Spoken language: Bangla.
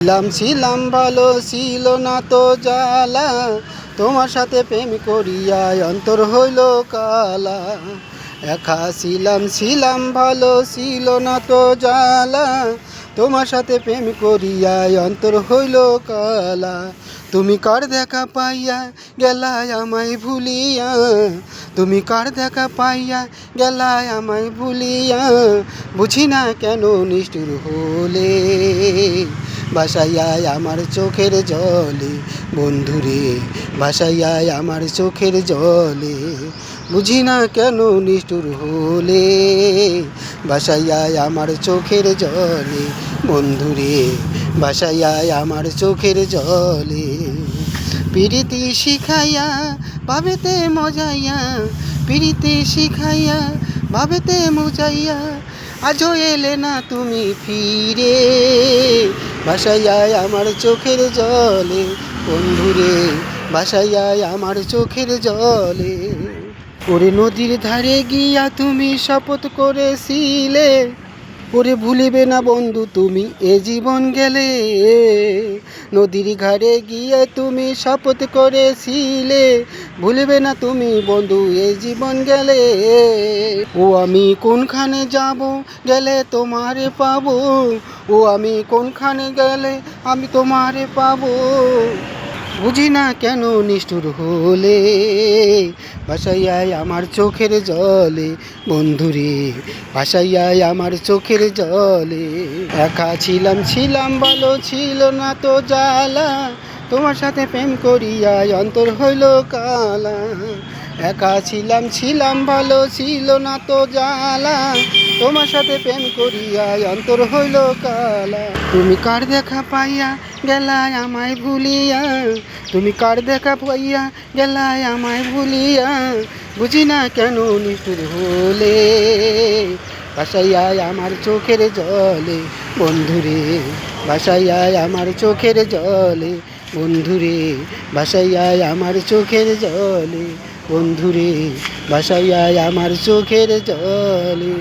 ছিলাম ভালো ছিল না তো জ্বালা, তোমার সাথে প্রেম করিয়া অন্তর হইল কালা। একা ছিলাম ভালো ছিল না তো জ্বালা, তোমার সাথে প্রেম করিয়া অন্তর হইল কালা। তুমি কার দেখা পাইয়া গেলায় আমায় ভুলিয়া, তুমি কার দেখা পাইয়া গেলায় আমায় ভুলিয়া, বুঝি না কেন নিষ্ঠুর হলে ভাসাইয়ায় আমার চোখের জলে। বন্ধুরে ভাসাইয়ায় আমার চোখের জলে, বুঝি না কেন নিষ্ঠুর হলে ভাসাইয়ায় আমার চোখের জলে। বন্ধুরে ভাসাইয়ায় আমার চোখের জলে। পিরিতি শিখাইয়া ভাবেতে মজাইয়া, পিরিতি শিখাইয়া ভাবেতে মজাইয়া, আজও এলে না তুমি ফিরে ভাসাইয়ায় আমার চোখের জলে। বন্ধুরে ভাসাইয়ায় আমার চোখের জলে। ওরে নদীর ধারে গিয়া তুমি শপথ করেছিলে, ওরে ভুলিবে না বন্ধু তুমি এ জীবন গেলে। নদীর ধারে গিয়ে তুমি শপথ করেছিলে, ভুলিবে না তুমি বন্ধু এ জীবন গেলে। ও আমি কোনখানে যাব গেলে তোমারে পাবো, ও আমি কোনখানে গেলে আমি তোমারে পাবো, বুঝি না কেন নিষ্ঠুর হলে ভাসাইয়ায় আমার চোখের জলে। বন্ধুরে ভাসাইয়ায় আমার চোখের জলে। একা ছিলাম ভালো ছিল না তো জ্বালা, তোমার সাথে প্রেম করিয়া অন্তর হইল কালা। একা ছিলাম ভালো ছিল না তো জ্বালা, তোমার সাথে প্রেম করিয়া অন্তর হইল কালা। তুমি কার দেখা পাইয়া গেলায় আমায় ভুলিয়া, তুমি কার দেখা পাইয়া গেলায় আমায় ভুলিয়া, বুঝি না কেন নিষ্ঠুর হলে ভাসাইয়ায় আমার চোখের জলে। বন্ধুরে ভাসাইয়ায় আমার চোখের জলে। বন্ধুরে ভাসাইয়ায় আমার চোখের জলে। বন্ধুরে ভাসাইয়ায় আমার চোখের জলে।